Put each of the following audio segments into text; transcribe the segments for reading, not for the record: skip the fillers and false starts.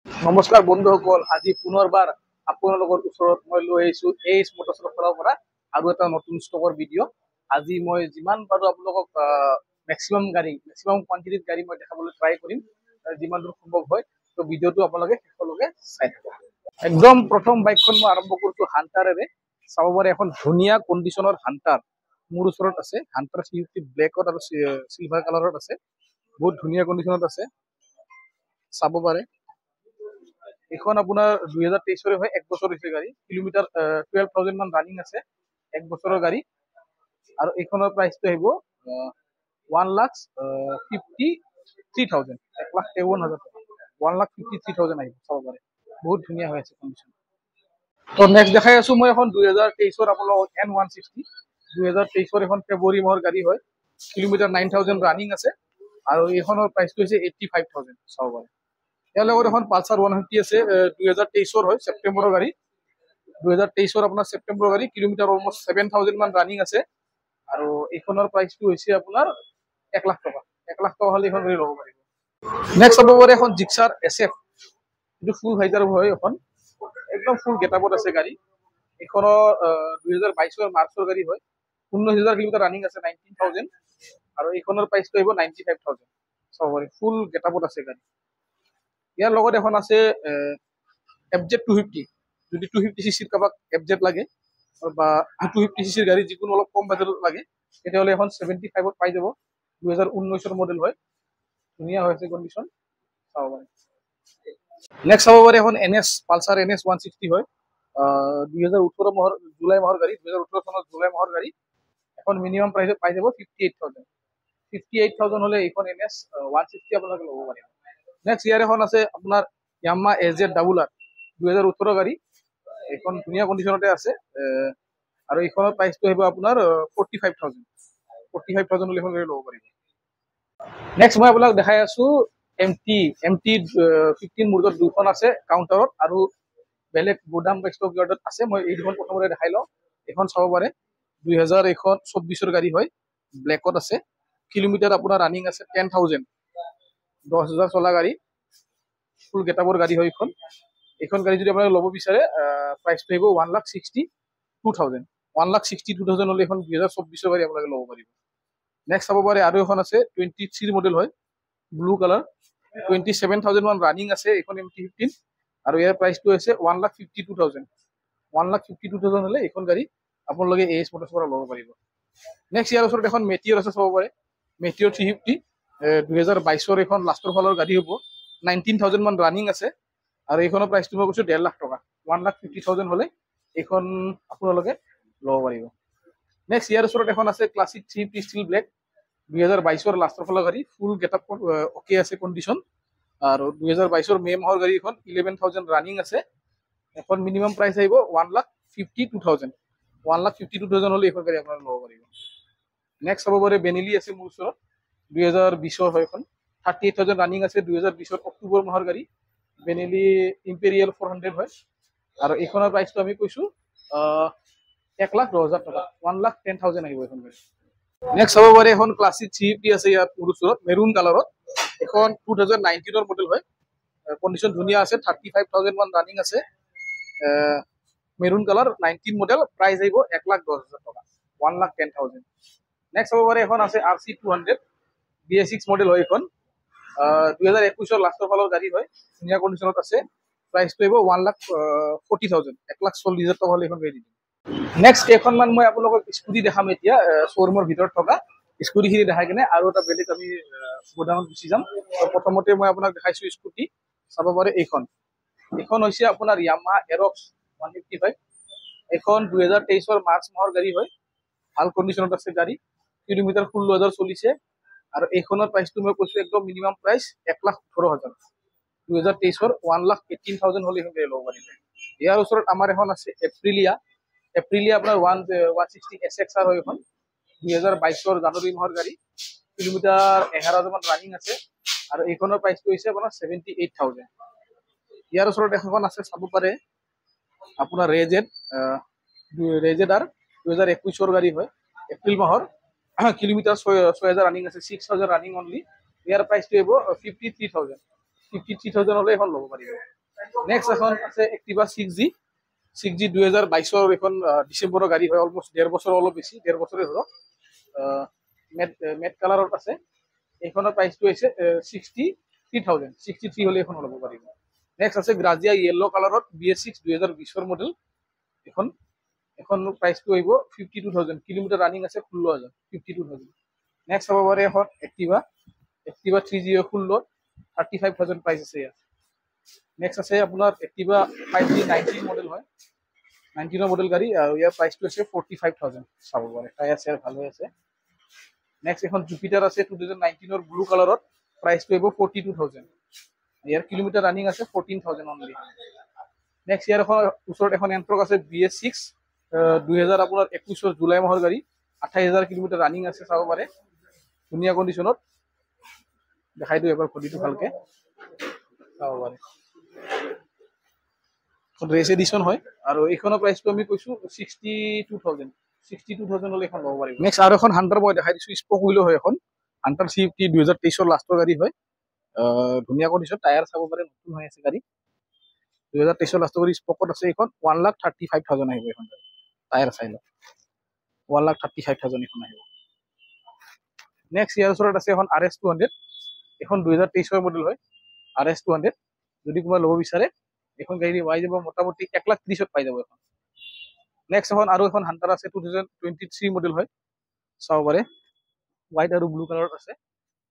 নমস্কাৰ বন্ধুসকল, আজি পুনৰবাৰ আপোনালোকৰ ওচৰত মই লৈ আহিছো এইচ মটৰ্ছৰ ফালৰ পৰা আৰু এটা নতুন ষ্টকৰ ভিডিঅ'। আজি মই যিমান পাৰো আপোনালোকক মেক্সিমাম কোৱান্টিটিত গাড়ী মই দেখাবলৈ ট্ৰাই কৰিম, যিমান দূৰ সম্ভৱ হয়। তো ভিডিঅ'টো আপোনালোকে শেষলৈকে চাই থাকক। একদম প্ৰথম বাইকখন মই আৰম্ভ কৰিছো হান্টাৰেৰে। চাব পাৰে এখন ধুনীয়া কণ্ডিশ্যনৰ হান্টাৰ মোৰ ওচৰত আছে। হান্টাৰ CUV ব্লেকত আৰু চিলভাৰ কালাৰত আছে, বহুত ধুনীয়া কণ্ডিশ্যনত আছে, চাব পাৰে। এখন আপোনাৰ 2023 হয়, 1 বছৰ হৈছে গাড়ী। কিলোমিটাৰ 12,000 মান ৰানিং আছে, 1 বছৰৰ গাড়ী। আৰু এইখনৰ প্ৰাইচটো আহিব 1,53,000, 1,53,000 টকা, 1,53,000 আহিব। চাব পাৰে বহুত ধুনীয়া হৈ আছে কণ্ডিশ্যন। তো নেক্সট দেখাই আছো মই এখন 2023 আপোনালোকক N160। 2023 এখন ফেব্ৰুৱাৰী মাহৰ গাড়ী হয়, কিলোমিটাৰ 9,000 ৰানিং আছে আৰু এইখনৰ প্ৰাইচটো হৈছে 85,000। চাব পাৰে। ইয়াৰ লগত এখন পালচাৰ 150 আছে, 2023 হয়, ছেপ্টেম্বৰৰ গাড়ী। 2023 আপোনাৰ ছেপ্টেম্বৰৰ গাড়ী, কিলোমিটাৰ অলমষ্ট 7,000 মান ৰানিং আছে আৰু এইখনৰ প্ৰাইচটো হৈছে আপোনাৰ 1 লাখ টকা। 1 লাখ টকা হ'লে এইখন গাড়ী ল'ব পাৰিব। নেক্সট হ'ব পাৰে এখন জিক্সাৰ SF, এইটো ফুল ভাইটাৰ হয়। এখন একদম ফুল গেটআপত আছে গাড়ী। এইখনৰ 2022 মাৰ্চৰ গাড়ী হয়, 19,000 কিলোমিটাৰ ৰানিং আছে, 19,000 আৰু এইখনৰ প্ৰাইচটো আহিব 95,000। চাব পাৰে ফুল গেটআপত আছে গাড়ী। ইয়াৰ লগত এখন আছে FZ 250। যদি 250cc কাৰোবাক FZ লাগে বা 250cc গাড়ী যিকোনো অলপ কম বাজেটত লাগে, তেতিয়াহ'লে এখন 75ত পাই যাব। 2019 মডেল হয়, ধুনীয়া হৈ আছে কণ্ডিশ্যন, চাব পাৰে। নেক্সট চাব পাৰে এখন NS পালচাৰ NS 160 হয়, 2018 মাহৰ জুলাই মাহৰ গাড়ী। 2018 চনৰ জুলাই মাহৰ গাড়ী। এখন মিনিমাম প্ৰাইচত পাই যাব 58,000। 58,000 হ'লে এইখন NS 160 আপোনালোকে ল'ব পাৰিব। নেক্সট ইয়াৰ এখন আছে আপোনাৰ Yamaha AZ RR, 2018 গাড়ী। এইখন ধুনীয়া কণ্ডিশ্যনতে আছে আৰু এইখনৰ প্ৰাইচটো আহিব আপোনাৰ 45,000। 45,000 হ'লে এইখন গাড়ী ল'ব পাৰিব। নেক্সট মই আপোনাক দেখাই আছো MT 15 মোৰ দুখন আছে কাউণ্টাৰত আৰু বেলেগ গোদাম বা ষ্টক ইয়াৰ্ডত আছে। মই এই দুখন প্ৰথমতে দেখাই লওঁ। এইখন চাব পাৰে 2024 গাড়ী হয়, ব্লেকত আছে, কিলোমিটাৰ আপোনাৰ ৰানিং আছে 10,000, 10,000 চলা গাড়ী, ফুল গেটআপৰ গাড়ী হয় এইখন। এইখন গাড়ী যদি আপোনালোকে ল'ব বিচাৰে, প্ৰাইচটো আহিব 1,62,000। 1,62,000 হ'লে এইখন 2024 গাড়ী আপোনালোকে ল'ব পাৰিব। নেক্সট চাব পাৰে আৰু এখন আছে 23 মডেল হয়, ব্লু কালাৰ, 27,000 মান ৰানিং আছে এইখন MT 15 আৰু ইয়াৰ প্ৰাইচটো হৈছে 1,52,000। 1,52,000 হ'লে এইখন গাড়ী আপোনালোকে এইচ মটৰ্ছৰ পৰা ল'ব পাৰিব। নেক্সট ইয়াৰ ওচৰত এখন মেটিয়ৰ আছে, চাব পাৰে মেটিয়ৰ 350, 2022 এইখন লাষ্টৰ ফালৰ গাড়ী হ'ব, 19,000 মান ৰানিং আছে আৰু এইখনৰ প্ৰাইচটো মই কৈছোঁ 1.5 লাখ টকা। 1,50,000 হ'লে এইখন আপোনালোকে ল'ব পাৰিব। নেক্সট ইয়াৰ ওচৰত এখন আছে ক্লাছিক 350 ষ্টিল ব্লেক, 2022 লাষ্টৰ ফালৰ গাড়ী, ফুল গেটআপ অ'কে আছে কণ্ডিশ্যন আৰু 2022 মে' মাহৰ গাড়ী। এখন 11,000 ৰানিং আছে। এখন মিনিমাম প্ৰাইচ আহিব 1,52,000। 1,52,000 হ'লে এইখন গাড়ী আপোনালোকে ল'ব পাৰিব। নেক্সট চাব পাৰে বেনেলি আছে মোৰ ওচৰত, 2020 হয়, এখন 38,000 ৰানিং আছে, 2020 অক্টোবৰ মাহৰ গাড়ী। বেনেলি ইম্পেৰিয়েল 400 হয় আৰু এইখনৰ প্ৰাইচটো আমি কৈছোঁ 1,10,000 টকা। 1,10,000 আহিব এইখন গাড়ী। নেক্সট চাব পাৰে এখন ক্লাছিক 350 আছে ইয়াত মোৰ ওচৰত, মেৰুন কালাৰত। এখন 2019 মডেল হয়, কণ্ডিশ্যন ধুনীয়া আছে, 35,000 মান ৰানিং আছে, মেৰুন কালাৰ, 19 মডেল, প্ৰাইচ আহিব 1,10,000 টকা। 1,10,000। নেক্সট চাব পাৰে এখন আছে RC 200, BS6 মডেল হয় এইখন, 2021 লাষ্টৰ ফালৰ গাড়ী হয়, ধুনীয়া কণ্ডিশ্যনত আছে, প্ৰাইচটো আহিব 1,40,000। 1,40,000 টকা হ'লে এইখন গাড়ী দি দিম। নেক্সট কেইখনমান মই আপোনালোকক স্কুটি দেখাম এতিয়া, শ্ব'ৰুমৰ ভিতৰত থকা স্কুটিখিনি দেখাই কিনে আৰু এটা বেলেগ আমি গোডাউনত গুচি যাম। প্ৰথমতে মই আপোনাক দেখাইছো স্কুটি, চাব পাৰে এইখন হৈছে আপোনাৰ Yamaha Aerox 155। এইখন 2023 মাৰ্চ মাহৰ গাড়ী হয়, ভাল কণ্ডিশ্যনত আছে গাড়ী, কিলোমিটাৰ 16,000 চলিছে আৰু এইখনৰ প্ৰাইচটো মই কৈছোঁ একদম মিনিমাম প্ৰাইচ 1,18,000। 2023 1,18,000 হ'লে এইখন গাড়ী ল'ব পাৰিব। ইয়াৰ ওচৰত আমাৰ এখন আছে এপ্ৰিলিয়া আপোনাৰ 160 SXR হয় এখন, 2022 জানুৱাৰী মাহৰ গাড়ী, কিলোমিটাৰ 11,000 মান ৰানিং আছে আৰু এইখনৰ প্ৰাইচটো হৈছে আপোনাৰ 78,000। ইয়াৰ ওচৰত এখন আছে, চাব পাৰে আপোনাৰ ৰেজেড R, 2021 গাড়ী হয়, এপ্ৰিল মাহৰ, কিলোমিটাৰ 6,000 ৰানিং আছে, 6,000 ৰানিং অনলি। ইয়াৰ প্ৰাইচটো আহিব 53,000। 53,000 হ'লে এখন ল'ব পাৰিব। নেক্সট এখন আছে এক্টিভা 6G 2022 এখন ডিচেম্বৰৰ গাড়ী হয়, অলমোষ্ট 1.5 বছৰ অলপ বেছি 1.5 বছৰে ধৰক। মেট মেট কালাৰত আছে। এইখনৰ প্ৰাইচটো হৈছে 63,000 হ'লে এখন ল'ব পাৰিব। নেক্সট আছে গ্ৰাজিয়া য়েল্ল' কালাৰত BS6 2020 মডেল। এখন এখন প্ৰাইচটো আহিব 52,000, কিলোমিটাৰ ৰানিং আছে 16,000, 52,000। নেক্সট হ'ব পাৰে এখন এক্টিভা 3G 16 35,000 প্ৰাইচ আছে ইয়াত। নেক্সট আছে আপোনাৰ এক্টিভা 5G 19 মডেল হয়, 19 মডেল গাড়ী, আৰু ইয়াৰ প্ৰাইচটো আছে 45,000। চাব পাৰে টায়াৰ চেয়াৰ ভাল হৈ আছে। নেক্সট এখন জুপিটাৰ আছে 2019 ব্লু কালাৰত, প্ৰাইচটো আহিব 42,000। ইয়াৰ কিলোমিটাৰ ৰানিং আছে 14,000 অনলি। নেক্সট ইয়াৰ এখন ওচৰত এখন এণ্ট্ৰক আছে BS6 2021 জুলাই মাহৰ গাড়ী, 28,000 কিলোমিটাৰ ৰানিং আছে। চাব পাৰে ধুনীয়া কণ্ডিশ্যনত। দেখাই দিওঁ এবাৰ বডিটো ভালকে চাব পাৰে। ৰেচ এডিশ্যন হয়, আৰু এইখনৰ প্ৰাইচটো আমি কৈছোঁ 62,000 হ'লে এখন ল'ব পাৰিব। নেক্সট আৰু এখন হান্টাৰ মই দেখাই দিছোঁ, স্পক হুইলৰ হয় এখন হান্টাৰ C50 2023 লাষ্টৰ গাড়ী হয়। ধুনীয়া কণ্ডিশ্যন, টায়াৰ চাব পাৰে নতুন হৈ আছে গাড়ী। 2023 লাষ্টৰ গাড়ী স্পকত আছে। এইখন 1,35,000 আহিব এখন গাড়ী, টায়াৰ চাই লওক 1,35,000 এখন আহিব। নেক্সট ইয়াৰ ওচৰত আছে এখন RS 200, এখন 2023 মডেল হয় RS 200। যদি কোনোবাই ল'ব বিচাৰে এখন গাড়ী পাই যাব, মোটামুটি 1,30,000 পাই যাব এখন। নেক্সট এখন আৰু এখন হান্টাৰ আছে 2023 মডেল হয়, চাব পাৰে হোৱাইট আৰু ব্লু কালাৰত আছে,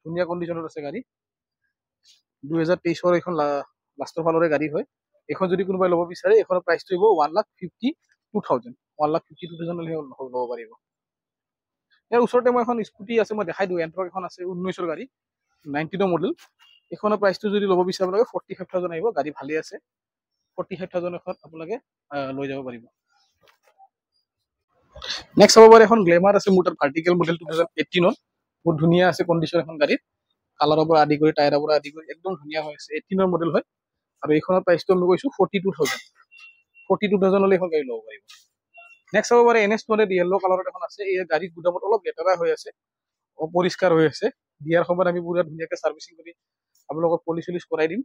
ধুনীয়া কণ্ডিশ্যনত আছে গাড়ী। 2023 এখন লাষ্টৰ ফালৰে গাড়ী হয়। এখন যদি কোনোবাই ল'ব বিচাৰে এইখনৰ প্ৰাইচটো হ'ব 1,52,000, 1,52,000 ল'ব পাৰিব। ইয়াৰ ওচৰতে মই এখন স্কুটি আছে, মই দেখাই দিওঁ। এণ্ট্ৰক এখন আছে 19 গাড়ী 19 মডেল। এইখনৰ প্ৰাইচটো যদি ল'ব বিচাৰে আপোনালোকে 45,000 আহিব। গাড়ী ভালে আছে, 45,000 এখন আপোনালোকে লৈ যাব পাৰিব। নেক্সট হ'ব পাৰে এখন গ্লেমাৰ আছে মোৰ তাত, ভাৰ্টিকেল মডেল 2018 বহুত ধুনীয়া আছে কণ্ডিশ্যন এখন গাড়ীত, কালাৰৰ পৰা আদি কৰি টায়াৰৰ পৰা আদি কৰি একদম ধুনীয়া হৈ আছে। 18 মডেল হয়, আৰু এইখনৰ প্ৰাইচটো আমি কৈছোঁ 42,000 হ'লে এখন গাড়ী ল'ব পাৰিব। নেক্সট হ'ব পাৰে NS 200 য়েল্ল' কালাৰত এখন আছে। এই গাড়ীত গুদামত অলপ লেতেৰা হৈ আছে, অপৰিষ্কাৰ হৈ আছে। দিয়াৰ সময়ত আমি পুৰা ধুনীয়াকৈ ছাৰ্ভিচিং কৰি আপোনালোকক পলিচ কৰাই দিম।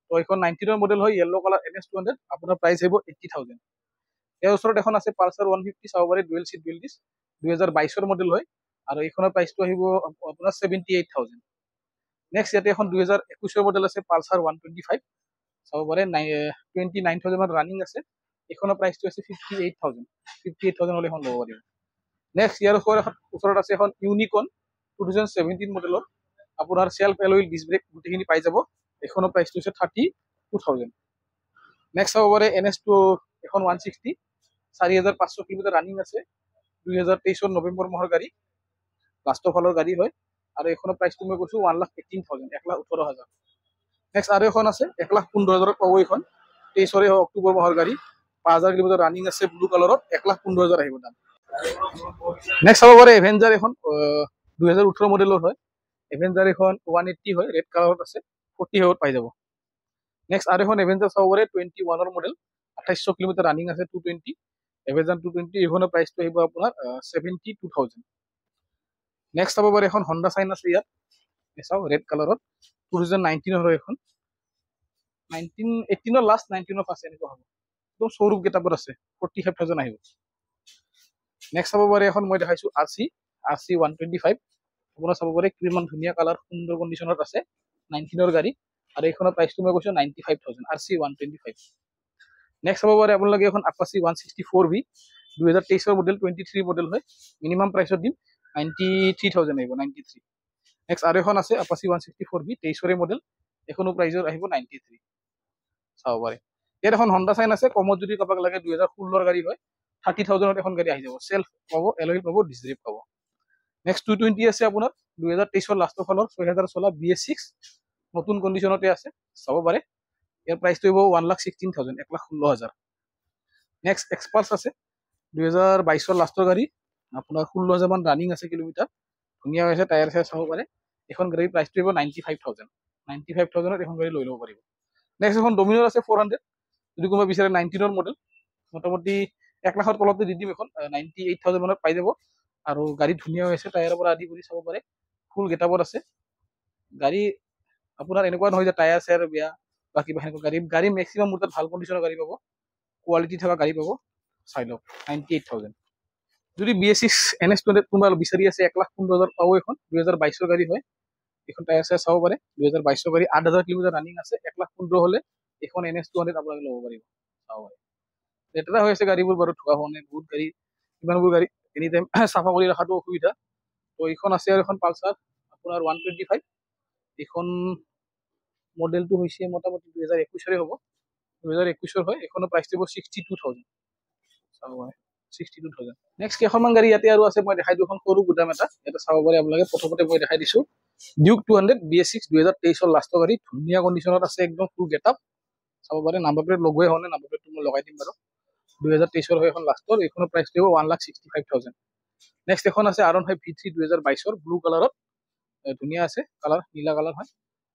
তো এইখন 19 মডেল হয়, য়েল্ল' কালাৰ NS 200, আপোনাৰ প্ৰাইচ আহিব 80,000। ইয়াৰ ওচৰত এখন আছে পালচাৰ 150, চাব পাৰে dual seat dual disc 2022 model হয়, আৰু এইখনৰ প্ৰাইচটো আহিব আপোনাৰ 78,000। নেক্সট ইয়াতে এখন 2021 মডেল আছে পালচাৰ 125, চাব পাৰে 29,000 ৰানিং আছে। এইখনৰ প্ৰাইচটো আছে 58,000 হ'লে এখন ল'ব পাৰিব। নেক্সট ইয়াৰ ওচৰত আছে এখন ইউনিকৰ্ণ 2017 মডেলৰ, আপোনাৰ চেল্ফ এল'ইল ডিস্ক ব্ৰেক গোটেইখিনি পাই যাব। এইখনৰ প্ৰাইচটো হৈছে 32,000। নেক্সট চাব পাৰে NS2 এখন 160, 4,500 কিলোমিটাৰ ৰানিং আছে। 2023 নৱেম্বৰ মাহৰ গাড়ী, লাষ্টৰ ফালৰ গাড়ী হয়, আৰু এইখনৰ প্ৰাইচটো মই কৈছোঁ 1,18,000, 1,18,000। নেক্সট আৰু এখন আছে 1,15,000 পাব। এইখন 23 অক্টোবৰ মাহৰ গাড়ী, 5,000 কিলোমিটাৰ ৰানিং আছে, ব্লু কালাৰত 1,15,000 আহিব দাম। নেক্সট চাব পাৰে এভেঞ্জাৰ এখন 2018 মডেলৰ হয়, এভেঞ্জাৰ এখন 180 হয়, ৰেড কালাৰত আছে, 40,000 পাই যাব। নেক্সট আৰু এখন এভেঞ্জাৰ চাব পাৰে 21 মডেল, 2800 কিলোমিটাৰ ৰানিং আছে, 220 এভেঞ্জাৰ 220। এইখনৰ প্ৰাইচটো আহিব আপোনাৰ 72,000। নেক্সট চাব পাৰে এখন হণ্ডা চাইন আছে ইয়াত, চাওক ৰেড কালাৰত 2019 হয়। এখন 18 লাষ্ট 19 ফাৰ্ষ্ট এনেকুৱা হ'ব, একদম শ্ব'ৰুম কেটাপত আছে, 45,000 আহিব। নেক্সট চাব পাৰে এখন মই দেখাইছোঁ RC 125, আপোনাৰ চাব পাৰে কিমান ধুনীয়া কালাৰ, সুন্দৰ কণ্ডিশ্যনত আছে, 19 গাড়ী, আৰু এইখনৰ প্ৰাইচটো মই কৈছোঁ 95,000, RC 125। নেক্সট চাব পাৰে আপোনালোকে এখন আপাচি 164V 2023 মডেল, 23 মডেল হয়, মিনিমাম প্ৰাইচত দিম 93,000 আহিব, 93। নেক্সট আৰু এখন আছে আপাচি 164V 23 মডেল, এইখনো প্ৰাইচত আহিব 93, চাব পাৰে। ইয়াত এখন হণ্ডা চাইন আছে, কমত যদি কাৰোবাক লাগে 2016 গাড়ী হয়, 30,000 এখন গাড়ী আহি যাব, চেল্ফ পাব, এল'ইল পাব, ডিস্ক ব্ৰেক পাব। নেক্সট 220 আছে আপোনাৰ 2023 লাষ্টৰ ফালৰ 6,000 চলা BS6, নতুন কণ্ডিশ্যনতে আছে, চাব পাৰে। ইয়াৰ প্ৰাইচটো হ'ব 1,16,000, 1,16,000। নেক্সট এক্সপালছ আছে 2022 লাষ্টৰ গাড়ী, আপোনাৰ 16,000 মান ৰানিং আছে কিলোমিটাৰ, ধুনীয়া হৈছে, টায়াৰ চায়াৰ চাব পাৰে। এখন গাড়ীৰ প্ৰাইচটো হ'ব 95,000, 95,000 এখন গাড়ী লৈ ল'ব পাৰিব। নেক্সট এখন ডমিনাৰ আছে 400, যদি কোনোবা বিচাৰে 19 মডেল, মোটামুটি 1,00,000 তলতে দি দিম। এখন 98,000 মানত পাই যাব, আৰু গাড়ী ধুনীয়া হৈছে, টায়াৰৰ পৰা আদি কৰি চাব পাৰে, ফুল গেটাপত আছে গাড়ী। আপোনাৰ এনেকুৱা নহয় যে টায়াৰ চায়াৰ বেয়া বাকী বাহিনী গাড়ী মেক্সিমাম মোৰ তাত ভাল কণ্ডিশ্যনৰ গাড়ী পাব, কোৱালিটি থকা গাড়ী পাব। চাই লওক 98,000। যদি BS6 NS200 কোনোবা বিচাৰি আছে 1,15,000 পাব। এখন 2022 গাড়ী হয়। এখন টায়াৰ চাই চাব পাৰে। 2022 গাড়ী 8,000 কিলোমিটাৰ ৰানিং আছে। 1,15,000 হ'লে এখন NS200 আপোনালোকে ল'ব পাৰিব। চাব পাৰে লেতেৰা হৈ আছে গাড়ীবোৰ বাৰু, ধোৱা হোৱা নাই। বহুত গাড়ী, ইমানবোৰ গাড়ী এনি টাইম চাফা কৰি ৰখাটো অসুবিধা। তো এইখন আছে আৰু এখন পালচাৰ আপোনাৰ 125। এইখন মডেলটো হৈছে মোটামুটি 2021 হ'ব। 2021 হয়। এইখনৰ প্ৰাইচ দিব 62,000। চাব পাৰে 62,000। নেক্সট কেইখনমান গাড়ী ইয়াতে আৰু আছে, মই দেখাই দিওঁ। এখন সৰু গুদাম এটা ইয়াতে চাব পাৰে আপোনালোকে। প্ৰথমতে মই দেখাই দিছো ডিউক 200 BS6 2023 লাষ্টৰ গাড়ী, ধুনীয়া কণ্ডিশ্যনত আছে, একদম ফুল গেটআপ। চাব পাৰে নাম্বাৰ প্লেট লগোৱাই হোৱা নাই, নাম্বাৰ প্লেটটো মই লগাই দিম বাৰু। 2023 হয় এখন লাষ্টৰ। এইখনৰ প্ৰাইচ দিব 1,65,000। নেক্সট এখন আছে R15 V3 2022 ব্লু কালাৰত, ধুনীয়া আছে কালাৰ, নীলা কালাৰ হয়।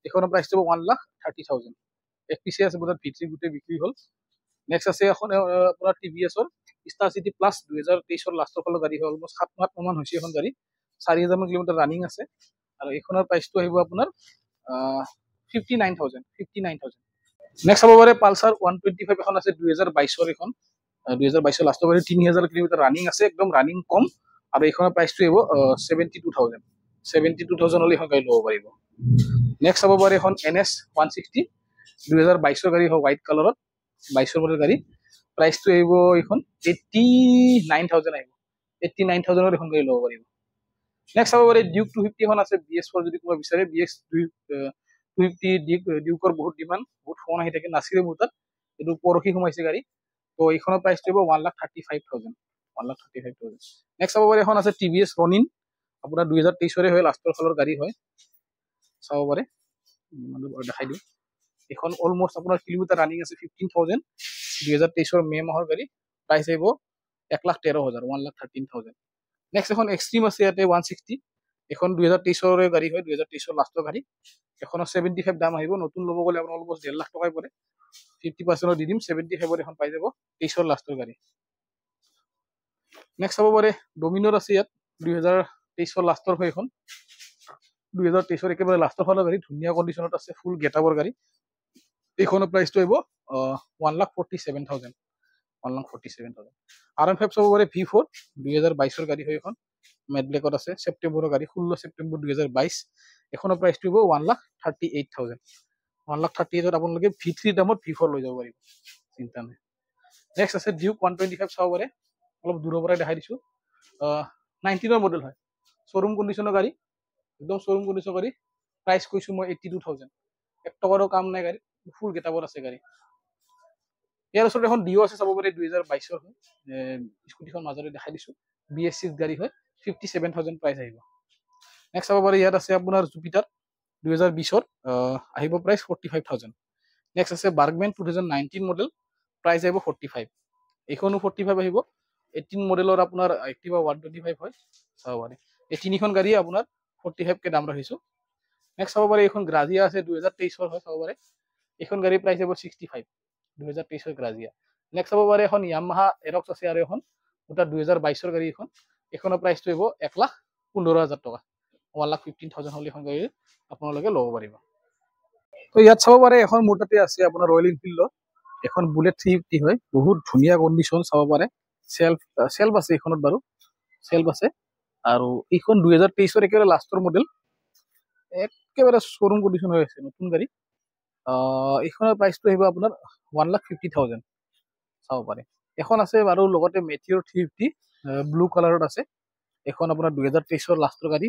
এইখনৰ প্ৰাইচ দিব 1,30,000। এক পিছে আছে বোধহয় V3 গোটেই বিক্ৰী হ'ল। নেক্সট আছে এখন আপোনাৰ TVS-ৰ ষ্টাৰ চিটি প্লাছ 2023 লাষ্টৰ ফালৰ গাড়ী হয়। অলমষ্ট 7 মাহ হৈছে এখন গাড়ী, 4,000 কিলোমিটাৰ ৰানিং আছে। আৰু এইখনৰ প্ৰাইচটো আহিব আপোনাৰ 59,000। নেক্সট চাব পাৰে পালচাৰ 125 এখন আছে 2022 এখন, 2022 লাষ্টৰ গাড়ী, 3,000 কিলোমিটাৰ ৰানিং আছে, একদম ৰানিং কম। আৰু এইখনৰ প্ৰাইচটো আহিব 72,000। 72,000 হ'লে এখন গাড়ী ল'ব পাৰিব। নেক্সট চাব পাৰে এখন NS 160 2022 গাড়ী হয়, হোৱাইট কালাৰত, 22 মডেল গাড়ী। প্ৰাইচটো আহিব এইখন 89,000 আহিব। 89,000 এখন গাড়ী ল'ব পাৰিব। নেক্সট চাব পাৰে ডিউক 250 এখন আছে BS4 যদি কোনোবা বিচাৰে। BS250 ডিউকৰ বহুত ডিমাণ্ড, বহুত ফোন আহি থাকে, নাছিলে মোৰ তাত। এইটো পৰহি সোমাইছে গাড়ী। তো এইখনৰ প্ৰাইচটো হ'ব 1,35,000। 1,35,000। নেক্সট চাব পাৰে এখন আছে TVS ৰনিন, আপোনাৰ 2023 হয়, লাষ্টৰ ফালৰ গাড়ী হয়। চাব পাৰে, দেখাই দিওঁ। এখন অলমষ্ট আপোনাৰ কিলোমিটাৰ ৰানিং আছে 15,000। 2023 মে মাহৰ গাড়ী। প্ৰাইচ আহিব 1,13,000। 1,13,000। নেক্সট এখন এক্সট্ৰিম আছে ইয়াতে 160। এখন 2023 গাড়ী হয়, 2023 লাষ্টৰ গাড়ী। এখনৰ 75 দাম আহিব। নতুন ল'ব গ'লে আপোনাৰ অলমষ্ট 1.5 লাখ টকাই পৰে। 50% দি দিম, 75 এখন পাই যাব। 23 লাষ্টৰ গাড়ী। নেক্সট চাব পাৰে ডমিনৰ আছে ইয়াত, 2023 লাষ্টৰ হয় এখন। 2023 একেবাৰে লাষ্টৰ ফালৰ গাড়ী, ধুনীয়া কণ্ডিশ্যনত আছে, ফুল গেটআপৰ গাড়ী। এইখনৰ প্ৰাইচটো আহিব 1,47,000। 1,47,000। R15 চাব পাৰে V4 2022 গাড়ী হয় এখন, মেট ব্লেকত আছে, ছেপ্টেম্বৰৰ গাড়ী, 16 ছেপ্টেম্বৰ 2022। এখনৰ প্ৰাইচটো হ'ব 1,38,000। 1,38,000 আপোনালোকে V3 দামত V4 লৈ যাব পাৰিব, চিন্তা নাই। নেক্সট আছে ডিউক 125 চাব পাৰে, অলপ দূৰৰ পৰাই দেখাই দিছো। 19 মডেল হয়, শ্বৰুম কণ্ডিশ্যনৰ গাড়ী, একদম শ্বৰুম কণ্ডিশ্যনৰ গাড়ী। প্ৰাইচ কৈছো মই 82,000। 1 টকাৰো কাম নাই, গাড়ী ফুল গেটআপত আছে গাড়ী। ইয়াৰ ওচৰত এখন ডিঅ আছে চাব পাৰে, 2022 হয়। স্কুটিখন মাজতে দেখাই দিছো, BS6 গাড়ী হয়, 57,000 প্ৰাইচ আহিব। নেক্সট চাব পাৰে ইয়াত আছে আপোনাৰ জুপিটাৰ 2020 আহিব, প্ৰাইচ 45,000। নেক্সট আছে বাৰ্গমেন 2019 মডেল, প্ৰাইচ আহিব 45। এইখনো 45 আহিব। 18 মডেলৰ আপোনাৰ এক্টিভা 125 হয়, চাব পাৰে। এই তিনিখন গাড়ী আপোনাৰ 45K দাম ৰাখিছো। নেক্সট চাব পাৰে এইখন গ্ৰাজিয়া আছে, 2023 হয়, চাব পাৰে। এইখন গাড়ী প্ৰাইচ আহিব 65। 2023 গ্ৰাজিয়া। নেক্সট চাব পাৰে এখন য়ামাহা এৰক্স আছে আৰু এখন, ওটা 2022 গাড়ী এখন। এইখনৰ প্ৰাইচটো আহিব 1,15,000 টকা। 1,15,000 হ'লে এখন গাড়ী আপোনালোকে ল'ব পাৰিব। তো ইয়াত চাব পাৰে এখন মোৰ তাতে আছে আপোনাৰ ৰয়েল এনফিল্ডৰ এখন বুলেট 350 হয়, বহুত ধুনীয়া কণ্ডিশ্যন। চাব পাৰে চেল্ফ আছে এইখনত বাৰু, চেল্ফ আছে। আৰু এইখন 2023 একেবাৰে লাষ্টৰ মডেল, একেবাৰে শ্বৰুম কণ্ডিশ্যন হৈ আছে, নতুন গাড়ী। এইখনৰ প্ৰাইচটো আহিব আপোনাৰ 1,50,000। চাব পাৰে। এখন আছে বাৰু লগতে মেটিঅৰ 350 ব্লু কালাৰত আছে। এখন আপোনাৰ 2023 লাষ্টৰ গাড়ী,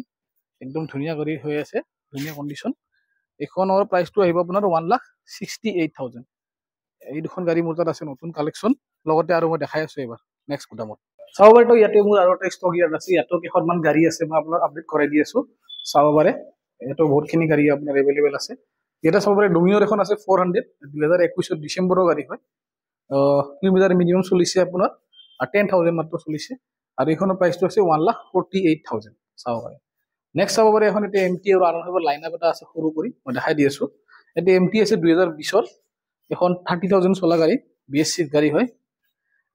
একদম ধুনীয়া গাড়ী হৈ আছে, ধুনীয়া কণ্ডিশ্যন। এইখনৰ প্ৰাইচটো আহিব আপোনাৰ 1,68,000। এই দুখন গাড়ী মোৰ তাত আছে, নতুন কালেকশ্যন। লগতে আৰু মই দেখাই আছো এইবাৰ নেক্সট গুদামত। চাব পাৰে, তো ইয়াতে মোৰ আৰু এটা ষ্টক ইয়াত আছে। ইয়াতো কেইখনমান গাড়ী আছে, মই আপোনাক আপডেট কৰাই দি আছো। চাব পাৰে ইয়াতো বহুতখিনি গাড়ী আপোনাৰ এভেইলেবল আছে। ইয়াতে চাব পাৰে ডমিনৰ এখন আছে 400, 2021 ডিচেম্বৰৰ গাড়ী হয়। কিলোমিটাৰ মিনিমাম চলিছে আপোনাৰ 10,000 মাত্ৰ চলিছে। আৰু এইখনৰ প্ৰাইচটো আছে 1,48,000। চাব পাৰে। নেক্সট চাব পাৰে এখন এতিয়া MT আৰু R15 লাইন আপ এটা আছে, সৰু কৰি মই দেখাই দি আছো। এতিয়া MT আছে 2020 এখন 30,000 চলা গাড়ী, BS6 গাড়ী হয়।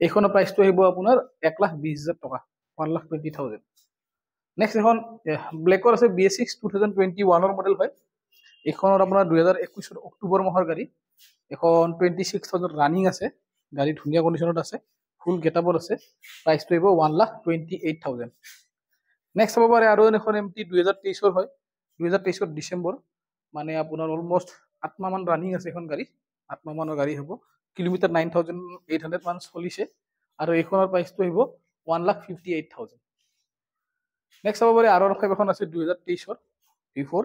এইখনৰ প্ৰাইচটো আহিব আপোনাৰ 1,20,000 টকা। 1,20,000। নেক্সট এখন ব্লেকৰ আছে BS6 2021 মডেল হয়। এইখনৰ আপোনাৰ 2021 অক্টোবৰ মাহৰ গাড়ী, এখন 26,000 ৰানিং আছে, গাড়ী ধুনীয়া কণ্ডিশ্যনত আছে, ফুল গেটআপত আছে, প্ৰাইচটো আহিব 1,28,000। নেক্সট হ'ব পাৰে আৰু এখন MT 2023 হয়, 2023 ডিচেম্বৰ, মানে আপোনাৰ অলমষ্ট 8 মাহমান ৰানিং আছে এখন গাড়ী, 8 মাহমানৰ গাড়ী হ'ব, কিলোমিটাৰ 9,800 মান চলিছে, আৰু এইখনৰ প্ৰাইচটো আহিব 1,58,000। নেক্সট হ'ব পাৰে R5 এখন আছে 2023 V4,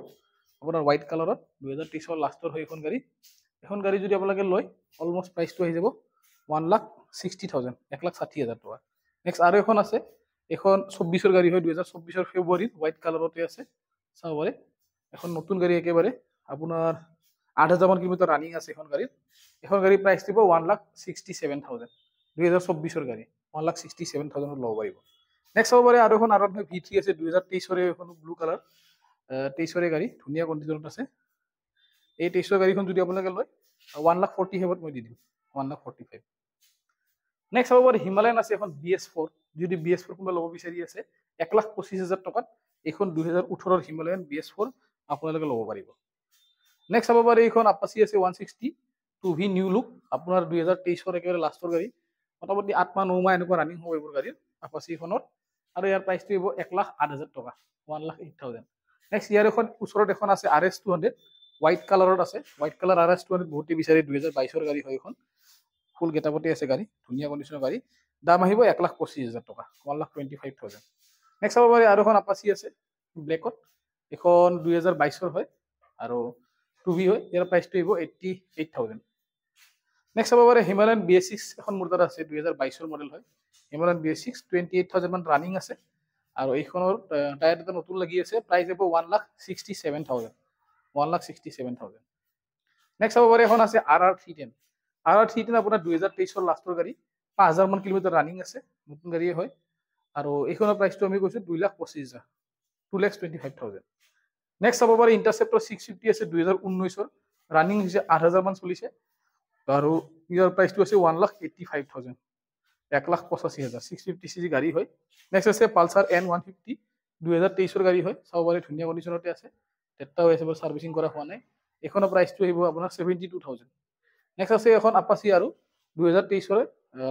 আপোনাৰ হোৱাইট কালাৰত, 2023 লাষ্টৰ হয় এখন গাড়ী। এখন গাড়ী যদি আপোনালোকে লয় অলমষ্ট প্ৰাইচটো আহি যাব 1,60,000, 1,60,000 টকা। নেক্সট আৰু এখন আছে, এখন 24 গাড়ী হয়, 2024 ফেব্ৰুৱাৰীত, হোৱাইট কালাৰতে আছে, চাব পাৰে। এখন নতুন গাড়ী একেবাৰে, আপোনাৰ 8,000 মান কিলোমিটাৰ ৰানিং আছে এখন গাড়ীত। এখন গাড়ীৰ প্ৰাইচ দিব 1,67,000, 2024 গাড়ী, 1,67,000 ল'ব পাৰিব। নেক্সট হ'ব পাৰে আৰু এখন R5 V3 আছে, 2023 এখন ব্লু কালাৰ, 23 গাড়ী, ধুনীয়া কণ্ডিশ্যনত আছে। এই 23 গাড়ীখন যদি আপোনালোকে লয় 1,45,000 মই দি দিম, 1,45,000। নেক্সট হ'ব পাৰে হিমালয়ান আছে এখন BS4, যদি BS4 কোনোবা ল'ব বিচাৰি আছে 1,25,000 টকাত এইখন 2018 হিমালয়ান BS4 আপোনালোকে ল'ব পাৰিব। নেক্সট হ'ব পাৰে এইখন আপাচি আছে 160 2V নিউ লুক, আপোনাৰ 2023 একেবাৰে লাষ্টৰ গাড়ী, মোটামুটি 8 মাহ 9 মাহ এনেকুৱা ৰানিং হ'ব এইবোৰ গাড়ীৰ আপাচিখনৰ, আৰু ইয়াৰ প্ৰাইচটো হ'ব 1,08,000 টকা, 1,08,000। নেক্সট ইয়াৰ এখন ওচৰত এখন আছে RS200, হোৱাইট কালাৰত আছে, হোৱাইট কালাৰ RS200 বহুতে বিচাৰে, 2022 গাড়ী হয় এখন, ফুল গেটআপতে আছে গাড়ী, ধুনীয়া কণ্ডিশ্যনৰ গাড়ী, দাম আহিব 1,25,000 টকা, 1,25,000। নেক্সট হ'ব পাৰে আৰু এখন আপাচি আছে ব্লেকত, এখন 2022 হয় আৰু 2V হয়, ইয়াৰ প্ৰাইচটো আহিব 88,000। নেক্সট হ'ব পাৰে হিমালয়ান BS6 এখন মোৰ তাত আছে, 2022 মডেল হয়, হিমালয়ান BS6 28,000 মান ৰানিং আছে, আৰু এইখনৰ টায়াৰ এটা নতুন লাগি আছে, প্ৰাইচ হ'ব 1,67,000, 1,67,000। নেক্সট হ'ব পাৰে এখন আছে RR310, RR310 আপোনাৰ 2023 লাষ্টৰ গাড়ী, 5,000 মান কিলোমিটাৰ ৰানিং আছে, নতুন গাড়ীয়ে হয়, আৰু এইখনৰ প্ৰাইচটো আমি কৈছোঁ 2,25,000, 2,25,000। নেক্সট হ'ব পাৰে ইণ্টাৰচেপ্টৰ 650 আছে, 2019 ৰানিং হৈছে, 8,000 মান চলিছে, আৰু ইয়াৰ প্ৰাইচটো আছে 1,85,000, 1,85,000, 650cc গাড়ী হয়। নেক্সট আছে পালচাৰ N150, 2023 গাড়ী হয়, চাব পাৰে ধুনীয়া কণ্ডিশ্যনতে আছে, ডেটাও আছে, চাৰ্ভিচিং কৰা হোৱা নাই, এইখনৰ প্ৰাইচটো আহিব আপোনাৰ 72,000। নেক্সট আছে এখন আপাচি আৰু 2023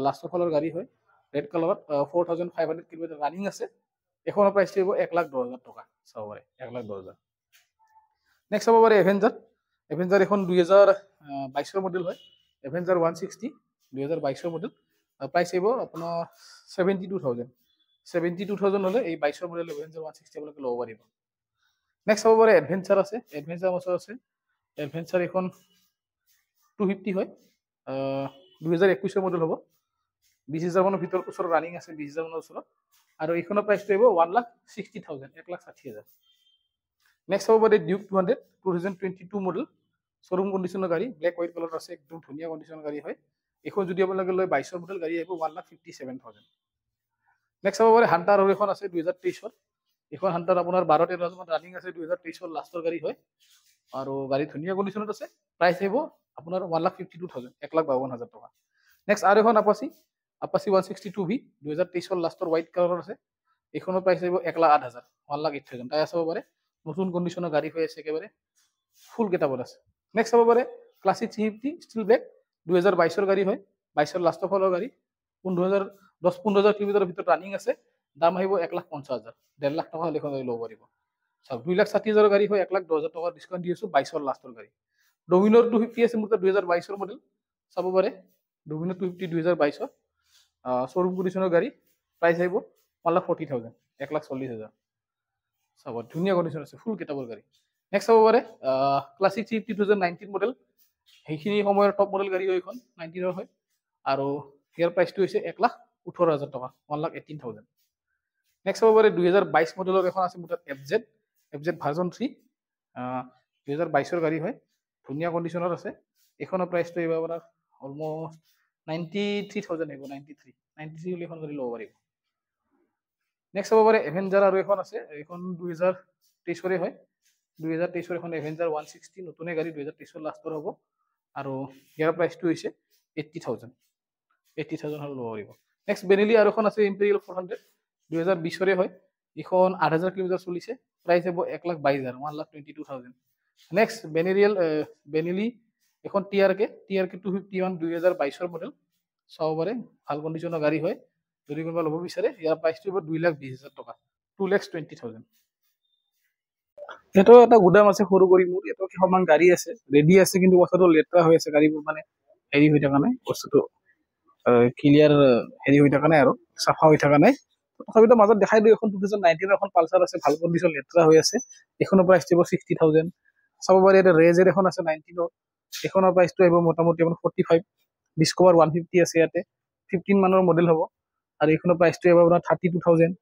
লাষ্টৰ ফালৰ গাড়ী হয়, ৰেড কালাৰত, 4,500 কিলোমিটাৰ ৰানিং আছে, এইখনৰ প্ৰাইচটো আহিব 1,10,000 টকা, চাব পাৰে 1,10,000। নেক্সট হ'ব পাৰে এভেঞ্জাৰ এখন 2022 মডেল হয়, এভেঞ্জাৰ 160, 2022 মডেল, প্ৰাইচ আহিব আপোনাৰ 72,000, 72,000 হ'লে এই 22 মডেল এভেঞ্জাৰ 160 আপোনালোকে ল'ব পাৰিব। নেক্সট হ'ব পাৰে এডভেঞ্চাৰ আছে, এডভেঞ্চাৰ এখন 250 হয়, 2021 মডেল হ'ব, 20,000 মানৰ ভিতৰত ওচৰত ৰানিং আছে, 20,000 মানৰ ওচৰত, আৰু এইখনৰ প্ৰাইচটো আহিব 1,60,000, 1,60,000। নেক্সট হ'ব পাৰে ডিউক 200, 2022 মডেল, শ্বৰুম কণ্ডিশ্যনৰ গাড়ী, ব্লেক হোৱাইট কালাৰত আছে, একদম ধুনীয়া কণ্ডিশ্যনৰ গাড়ী হয়, এইখন যদি আপোনালোকে লয় 22 মডেল গাড়ী আহিব 1,57,000। নেক্সট হ'ব পাৰে হান্টাৰ আৰু এখন আছে 2023, এইখন হান্টাৰ আপোনাৰ 12-13,000 মান ৰানিং আছে, 2023 লাষ্টৰ গাড়ী হয়, আৰু গাড়ী ধুনীয়া কণ্ডিশ্যনত আছে, প্ৰাইচ আহিব আপোনাৰ 1,52,000, 1,52,000 টকা। নেক্সট আৰু এখন আপাচি 162V, 2023 লাষ্টৰ হোৱাইট কালাৰত আছে, এইখনৰ প্ৰাইচ আহিব 1,08,000, 1,08,000, তাই চাব পাৰে, নতুন কণ্ডিশ্যনৰ গাড়ী হৈ আছে, একেবাৰে ফুল গেটআপত আছে। নেক্সট হ'ব পাৰে ক্লাছিক 350 ষ্টিল ব্লেক, 2022 গাড়ী হয়, 22 লাষ্টৰ ফালৰ গাড়ী, 10-15,000 কিলোমিটাৰৰ ভিতৰত ৰানিং আছে, দাম আহিব 1,50,000, 1.5 লাখ টকা হ'লে এখন গাড়ী ল'ব পাৰিব। চাওক 2,60,000 গাড়ী হয়, 1,10,000 টকা ডিছকাউণ্ট দি আছোঁ, 22 লাষ্টৰ গাড়ী। ডমিনৰ 250 আছে মোৰ তাত, 2022 মডেল, চাব পাৰে, ডমিনৰ 250 2022, শ্বৰুম কণ্ডিশ্যনৰ গাড়ী, প্ৰাইচ আহিব 1,40,000, 1,40,000, চাব ধুনীয়া কণ্ডিশ্যন আছে, ফুল গেটআপৰ গাড়ী। নেক্সট হ'ব পাৰে ক্লাছিক 350 2019 মডেল, সেইখিনি সময়ৰ টপ মডেল গাড়ী হয়, এইখন 19 হয়, আৰু ইয়াৰ প্ৰাইচটো হৈছে 1,18,000 টকা, 1,18,000। নেক্সট হ'ব পাৰে 2022 মডেলৰ এখন আছে মোৰ তাত FZ ভাৰ্জন 3, 2022 গাড়ী হয়, ধুনীয়া কণ্ডিশ্যনত আছে, এইখনৰ প্ৰাইচটো আহিব আপোনাৰ অলমষ্ট 93,000 আহিব, 93 হ'লে এখন গাড়ী ল'ব পাৰিব। নেক্সট হ'ব পাৰে এভেঞ্জাৰ আৰু এখন আছে, এইখন 2023 হয়, 2023 এখন এভেঞ্জাৰ 160, নতুনে গাড়ী, 2023 লাষ্টৰ হ'ব, আৰু ইয়াৰ প্ৰাইচটো হৈছে 80,000, 80,000 হ'লে ল'ব পাৰিব। নেক্সট বেনেলি আৰু এখন আছে ইম্পেৰিয়েল 400, 2020 হয়, এইখন 8,000 কিলোমিটাৰ চলিছে, প্ৰাইচ হ'ব 1,22,000, 1,22,000। নেক্সট বেনেলি এখন টিআৰকে 251 2022 মডেল চাব পাৰে, ভাল কণ্ডিশ্যনৰ গাড়ী হয়। যদি কোনোবা ল'ব বিচাৰে ইয়াৰ প্ৰাইচটো হ'ব 2,20,000 টকা, 2,20,000। এইটো এটা গুদাম আছে সৰু কৰি মোৰ, এইটো কেইখনমান গাড়ী আছে ৰেডি আছে, কিন্তু কথাটো লেতেৰা হৈ আছে, গাড়ীবোৰ মানে হেৰি হৈ থকা নাই, বস্তুটো ক্লিয়াৰ হেৰি হৈ থকা নাই আৰু চাফা হৈ থকা নাই। তথাপিতো মাজত দেখাই দিওঁ, এখন 2019 এখন পালচাৰ আছে, ভাল কণ্ডিশ্যন, লেতেৰা হৈ আছে। এইখনৰ প্ৰাইচ দিব 60,000। চাব পাৰি ইয়াতে ৰেজেড এখন আছে 19ৰ, এইখনৰ প্ৰাইচটো আহিব মোটামুটি 45। ডিস্কভাৰ 150 আছে ইয়াতে, 15 মানৰ মডেল হ'ব। আৰু এইখনৰ প্ৰাইচটো আহিব আপোনাৰ 32,000।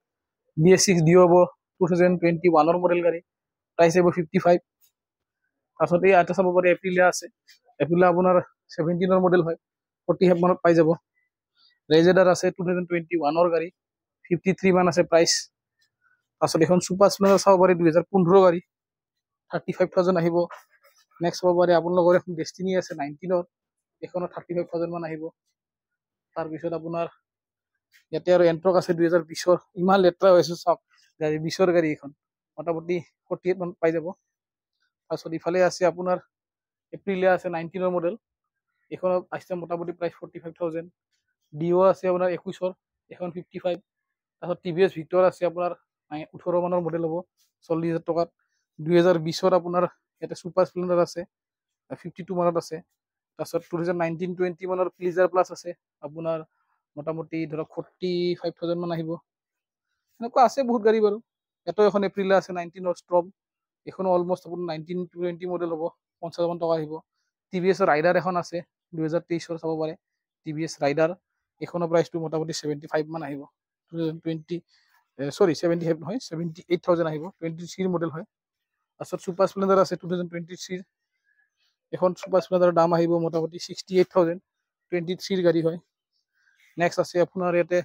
BS6 ডিঅ' হ'ব, 2021 মডেল গাড়ী, প্ৰাইচ আহিব 55। তাৰপাছত এই ইয়াতে চাব পাৰি এপ্ৰিলিয়া আছে, এপ্ৰিলিয়া আপোনাৰ 17ৰ মডেল হয়, 45 মানত পাই যাব। ৰেজেডাৰ আছে 2021 গাড়ী, 53 মান আছে প্ৰাইচ। তাৰপাছত এখন ছুপাৰ স্প্লেণ্ডাৰ চাব পাৰি 2015 গাড়ী, 35,000 আহিব। নেক্সট চাব পাৰি আপোনালোকৰ এখন ডেষ্টিনি আছে 19ৰ, এইখনত 35,000 মান আহিব। তাৰপিছত আপোনাৰ ইয়াতে আৰু এণ্ট্ৰক আছে 2020ৰ, ইমান লেতেৰা হৈছে চাওক গাড়ী, 20ৰ গাড়ী এখন, মোটামুটি 48 মান পাই যাব। তাৰপিছত ইফালে আছে আপোনাৰ এপ্ৰিলিয়া আছে 19ৰ মডেল, এইখনত আহিছে মোটামুটি প্ৰাইচ 45,000। ডিঅ' আছে আপোনাৰ 21ৰ, এখন 55। তাৰপিছত TVS ভিক্টৰ আছে আপোনাৰ 18 মানৰ মডেল হ'ব, 40,000 টকাত। 2020ৰ আপোনাৰ ইয়াতে ছুপাৰ স্প্লেণ্ডাৰ আছে, 52 মানত আছে। তাৰপিছত 2019-20 মানৰ প্লিজাৰ প্লাছ আছে আপোনাৰ মোটামুটি ধৰক 45,000 মান আহিব। এনেকুৱা আছে বহুত গাড়ী বাৰু। ইয়াতো এখন এপ্ৰিলিয়া আছে 19ৰ ষ্ট্ৰম, এইখনো অলমষ্ট আপোনাৰ 19-20 মডেল হ'ব, 50,000 মান টকা আহিব। TVS ৰাইডাৰ এখন আছে 2023ৰ, চাব পাৰে TVS ৰাইডাৰ, এইখনৰ প্ৰাইচটো মোটামুটি 75 মান আহিব। 75 নহয়, 78,000 আহিব, 23 মডেল হয়। তাৰপিছত ছুপাৰ স্প্লেণ্ডাৰ আছে 2023, এখন ছুপাৰ স্প্লেণ্ডাৰৰ দাম আহিব মোটামুটি 68,000, 23 গাড়ী হয়। নেক্সট আছে আপোনাৰ ইয়াতে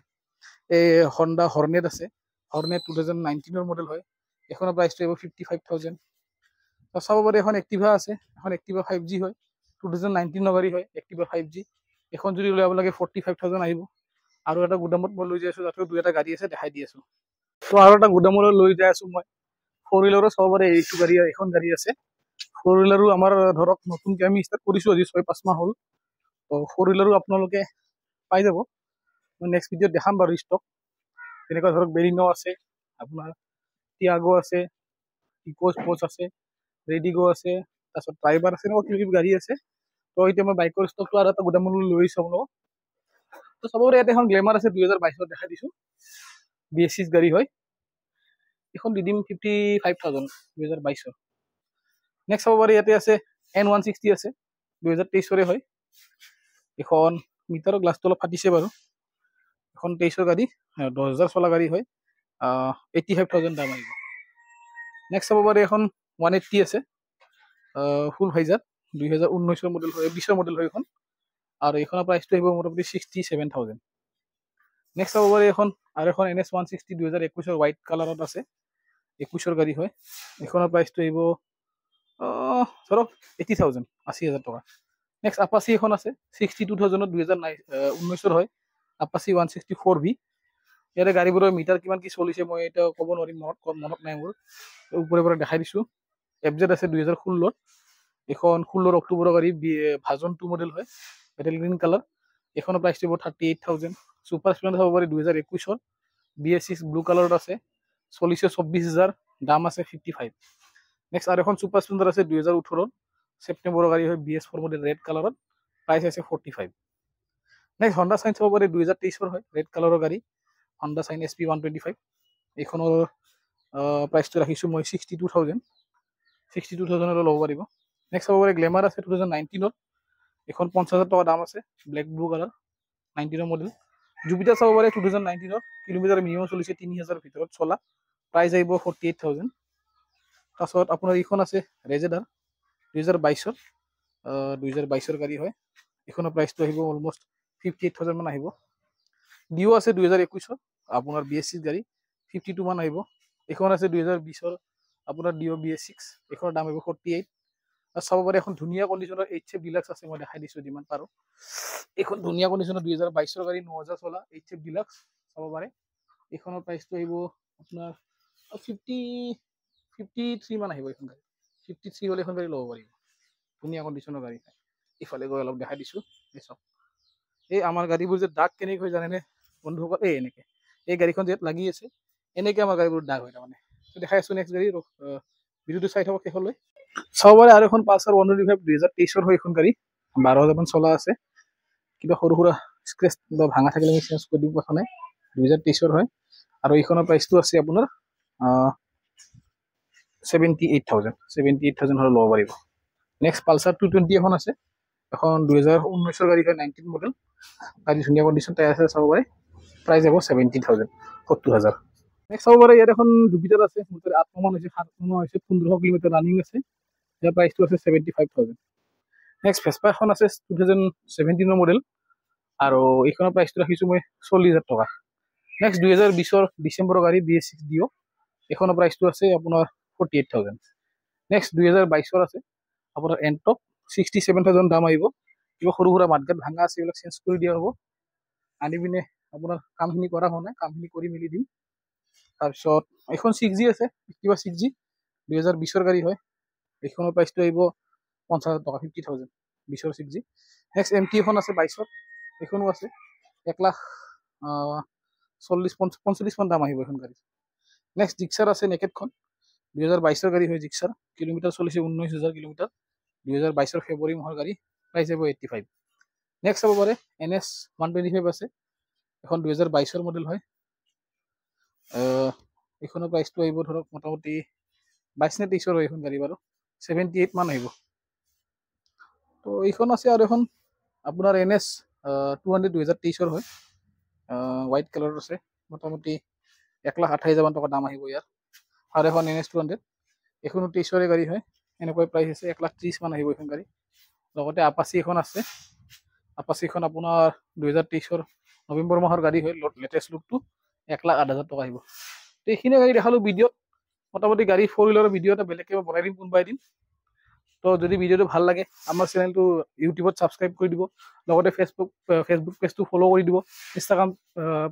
এই হণ্ডা হৰ্নেট আছে, হৰ্নেট 2019ৰ মডেল হয়, এইখনৰ প্ৰাইচটো আহিব 55,000। চাব পাৰি এখন এক্টিভা আছে, এখন এক্টিভা 5G হয়, 2019ৰ গাড়ী হয়, এক্টিভা 5G, এখন যদি লৈ আপোনালোকে 45,000 আহিব। আৰু এটা গুদামত মই লৈ যাই আছোঁ, তাতেও 2 এটা গাড়ী আছে, দেখাই দি আছোঁ। তো আৰু এটা গুদামলৈ লৈ যাই আছোঁ মই, 4 হুইলাৰো চাব পাৰে, এইটো গাড়ী, এখন গাড়ী আছে 4 হুইলাৰো আমাৰ ধৰক নতুনকৈ আমি ষ্টাৰ্ট কৰিছোঁ, আজি 6-5 মাহ হ'ল। তো 4 হুইলাৰো আপোনালোকে পাই যাব, মই নেক্সট ভিডিঅ'ত দেখাম বাৰু ষ্টক। তেনেকুৱা ধৰক বেৰিনো আছে, আপোনাৰ টিয়াগো আছে, ইকো স্পৰ্টছ আছে, ৰেডিগো আছে, তাৰপিছত ড্ৰাইভাৰ আছে, এনেকুৱা কিবা কিবি গাড়ী আছে। তো এতিয়া মই বাইকৰ ষ্টকটো আৰু এটা গুদামলৈ লৈ চাব লগত। তো চাব পাৰে ইয়াতে এখন গ্লেমাৰ আছে 2022ত, দেখাই দিছোঁ, BS6 গাড়ী হয়, এখন দি দিম 55,000, 2022ৰ। নেক্সট চাব পাৰি ইয়াতে আছে N160 আছে, 2023ৰে হয়, এখন মিটাৰৰ গ্লাছটো অলপ ফাটিছে বাৰু, এখন 23ৰ গাড়ী, 10,000 চলা গাড়ী হয়, 85,000 দাম আহিব। নেক্সট চাব পাৰি এখন 180 আছে, ফুল ভাইজাৰ, 2019ৰ মডেল হয়, 20ৰ মডেল হয় এখন, আৰু এইখনৰ প্ৰাইচটো আহিব মোটামুটি 67,000। নেক্সট চাব পাৰি এখন আৰু এখন NS160 2021ৰ হোৱাইট কালাৰত আছে, 21ৰ গাড়ী হয়, এইখনৰ প্ৰাইচটো আহিব ধৰক 80,000, 80,000 টকা। নেক্সট আপাচি এখন আছে 62,000ত, 2019ৰ হয়, আপাচি 164V। ইয়াতে গাড়ীবোৰৰ মিটাৰ কিমান কি চলিছে মই এতিয়া ক'ব নোৱাৰিম, মনত নাই মোৰ, ওপৰে পৰা দেখাই দিছোঁ। FZ আছে 2016ৰ, এখন 16 অক্টোবৰৰ গাড়ী, ভাৰ্জন 2 মডেল হয়, মেটেল গ্ৰীণ কালাৰ, এইখনৰ প্ৰাইচটো হ'ব 38,000। ছুপাৰ স্প্লেণ্ডাৰ চাব পাৰি 2021ৰ, BS6 ব্লু কালাৰত আছে, চলিছে 24,000, দাম আছে 55। নেক্সট আৰু এখন ছুপাৰ স্প্লেণ্ডাৰ আছে 2018ৰ, ছেপ্টেম্বৰৰ গাড়ী হয়, BS4 মডেল, ৰেড কালাৰত, প্ৰাইচ আছে 45। নেক্সট হণ্ডা চাইন চাব পাৰি 2023ৰ হয়, ৰেড কালাৰৰ গাড়ী, হণ্ডা চাইন SP 125, এইখনৰ প্ৰাইচটো ৰাখিছোঁ মই 62,000, 62,000 ল'ব পাৰিব। নেক্সট চাব পাৰি গ্লেমাৰ আছে 2019ৰ, এখন 50,000 টকা দাম আছে, ব্লেক ব্লু কালাৰ, 19ৰ মডেল। জুপিটাৰ চাব পাৰে 2019ৰ, কিলোমিটাৰ মিনিমাম চলিছে 3,000 ভিতৰত চলা, প্ৰাইচ আহিব 48,000। তাৰপাছত আপোনাৰ এইখন আছে ৰেজেডাৰ 2022ৰ, 2022ৰ গাড়ী হয়, এইখনৰ প্ৰাইচটো আহিব অলমষ্ট 58,000 মান আহিব। ডিঅ' আছে 2021ৰ, আপোনাৰ BS6 গাড়ী, 52 মান আহিব। এইখন আছে 2020ৰ আপোনাৰ ডিঅ' BS6, এইখনৰ দাম আহিব 48। আৰু চাব পাৰে এখন ধুনীয়া কণ্ডিশ্যনৰ HF ডিলাক্স আছে, মই দেখাই দিছোঁ যিমান পাৰোঁ। এইখন ধুনীয়া কণ্ডিশ্যনৰ 2022ৰ গাড়ী, 9,000 চলা HF ডিলাক্স, চাব পাৰে। এইখনৰ প্ৰাইচটো আহিব আপোনাৰ 53 মান আহিব, এইখন গাড়ী 53 হ'লে এইখন গাড়ী ল'ব পাৰিব, ধুনীয়া কণ্ডিশ্যনৰ গাড়ী। ইফালে গৈ অলপ দেখাই দিছোঁ এই চাওক এই আমাৰ গাড়ীবোৰ যে দাগ কেনেকৈ জানেনে বন্ধুসকল এই এনেকৈ এই গাড়ীখন যে লাগি আছে এনেকৈ আমাৰ গাড়ীবোৰ দাগ হয় তাৰমানে দেখাই আছোঁ নেক্সট গাড়ী ভিডিঅ'টো চাই থাকক শেষলৈ চাব পাৰে আৰু এখন পালচাৰ 125 2023 হয় এইখন গাড়ী 12,000 মান চলা আছে কিবা সৰু সুৰা স্ক্ৰেচ বা ভাঙা থাকিলে আমি চেঞ্জ কৰি দিব কথা নাই 2023 হয় আৰু এইখনৰ প্ৰাইচটো আছে আপোনাৰ 78,000 হ'লে ল'ব পাৰিব নেক্সট পালচাৰ 220 এখন আছে এখন 2019 গাড়ী হয় 19 মডেল গাড়ী ধুনীয়া কণ্ডিশ্যন টায়াৰ আছে চাব পাৰে প্ৰাইচ যাব 70,000 70,000 নেক্সট চাব পাৰে ইয়াত এখন জুপিটাৰ আছে মুঠতে 8 মান হৈছে 7 মান হৈছে 1500 কিলোমিটাৰ ৰানিং আছে ইয়াৰ প্ৰাইচটো আছে 75,000 নেক্সট ভেস্পা এখন আছে 2017 মডেল আৰু এইখনৰ প্ৰাইচটো ৰাখিছোঁ মই 40,000 টকা নেক্সট 2020 ডিচেম্বৰৰ গাড়ী BS6 ডিঅ এইখনৰ প্ৰাইচটো আছে আপোনাৰ 48,000 নেক্সট 2022 আছে আপোনাৰ এণ্টক 67,000 দাম আহিব কিবা সৰু সুৰা মাতগাত ভাঙা আছে এইবিলাক চেঞ্জ কৰি দিয়া হ'ব আনি পিনে আপোনাৰ কামখিনি কৰা হোৱা নাই কামখিনি কৰি মেলি দিম তাৰপিছত এইখন 6G আছে কিবা 6G 2020 গাড়ী হয় এইখনৰ প্ৰাইচটো আহিব 50,000 টকা 50,000 20 6G নেক্সট MT এখন আছে 22 এইখনো আছে 1,40,45 মান দাম আহিব এইখন গাড়ী নেক্সট জিক্সাৰ আছে নেকেটখন 2022 গাড়ী হয় জিক্সাৰ কিলোমিটাৰ চলিছে 19,000 কিলোমিটাৰ 2022 ফেব্ৰুৱাৰী মাহৰ গাড়ী প্ৰাইচ আহিব 85 নেক্সট চাব পাৰে NS 125 আছে এখন 2022 মডেল হয় এইখনৰ প্ৰাইচটো আহিব ধৰক মোটামুটি 22 নে 23 হয় এইখন গাড়ী বাৰু 78 মান আহিব তো এইখন আছে আৰু এখন আপোনাৰ NS 200 2023 হয় হোৱাইট কালাৰত আছে মোটামুটি 1,28,000 টকা দাম আহিব ইয়াৰ আৰু এখন NS 200 এইখনো 23 গাড়ী হয় এনেকৈ প্ৰাইচ আছে 1,30,000 মান আহিব এইখন গাড়ী লগতে আপাচি এখন আছে আপাচিখন আপোনাৰ 2023 নৱেম্বৰ মাহৰ গাড়ী হয় লেটেষ্ট লুকটো 1,08,000 টকা আহিব তো এইখিনি গাড়ী দেখালোঁ ভিডিঅ'ত মোটামুটি গাড়ী 4 হুইলাৰৰ ভিডিঅ' এটা বেলেগকৈ বনাই দিম কোনোবা এদিন তো যদি ভিডিঅ'টো ভাল লাগে আমাৰ চেনেলটো ইউটিউবত ছাবস্ক্ৰাইব কৰি দিব লগতে ফেচবুক পেজটো ফ'ল' কৰি দিব ইনষ্টাগ্ৰাম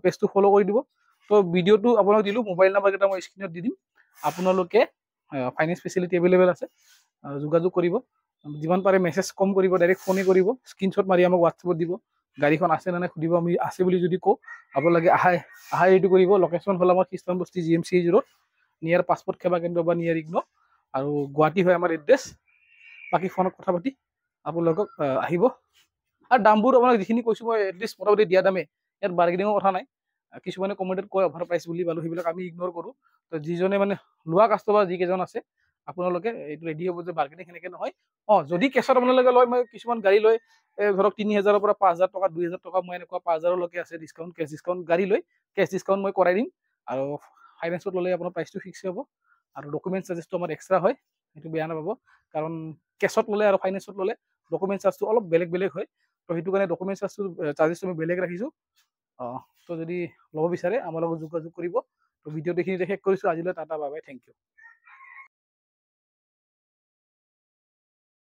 পেজটো ফ'ল' কৰি দিব তো ভিডিঅ'টো আপোনাক দিলোঁ মোবাইল নাম্বাৰকেইটা মই স্ক্ৰীণত দি দিম আপোনালোকে ফাইনেন্স ফেচিলিটি এভেইলেবল আছে যোগাযোগ কৰিব যিমান পাৰে মেছেজ কম কৰিব ডাইৰেক্ট ফোনে কৰিব স্ক্ৰীনশ্বট মাৰি আমাক হোৱাটছএপত দিব গাড়ীখন আছে নে নাই সুধিব আমি আছে বুলি যদি কওঁ আপোনালোকে আহাই ৰেডি কৰিব লোকেশ্যন হ'ল আমাৰ খ্ৰীষ্টান বস্তি GMC ৰোড নিয়াৰ পাছপৰ্ট সেৱা কেন্দ্ৰ বা নিয়াৰ ইগনো আৰু গুৱাহাটী হয় আমাৰ এড্ৰেছ বাকী ফোনত কথা পাতি আপোনালোকক আহিব আৰু দামবোৰ আপোনাক যিখিনি কৈছোঁ মই এটলিষ্ট মোটামুটি দিয়া দামে ইয়াত বাৰ্গেনিঙৰ কথা নাই কিছুমানে কমেণ্টত কয় অভাৰ প্ৰাইচ বুলি পালোঁ সেইবিলাক আমি ইগন'ৰ কৰোঁ তো যিজনে মানে লোৱা কাষ্টমাৰ যিকেইজন আছে আপোনালোকে এইটো ৰেডি হ'ব যে বাৰ্গেনিং সেনেকৈ নহয় যদি কেছত আপোনালোকে লয় মই কিছুমান গাড়ী লৈ ধৰক 3,000 পৰা 5,000 টকা 2,000 টকা মই এনেকুৱা 5,000লৈকে আছে ডিছকাউণ্ট কেছ ডিছকাউণ্ট গাড়ী লৈ কেছ ডিছকাউণ্ট মই কৰাই দিম আৰু ফাইনেন্সত ল'লে আপোনাৰ প্ৰাইচটো ফিক্স হ'ব আৰু ডকুমেণ্ট চাৰ্জেছটো আমাৰ এক্সট্ৰা হয় সেইটো বেয়া নাপাব কাৰণ কেছত ল'লে আৰু ফাইনেন্সত ল'লে ডকুমেণ্ট চাৰ্জটো অলপ বেলেগ হয় তো সেইটো কাৰণে ডকুমেণ্ট চাৰ্জেছটো আমি বেলেগ ৰাখিছোঁ তো যদি ল'ব বিচাৰে আমাৰ লগত যোগাযোগ কৰিব তো ভিডিঅ'টো এইখিনিতে শেষ কৰিছোঁ আজিলৈ tata bye bye thank U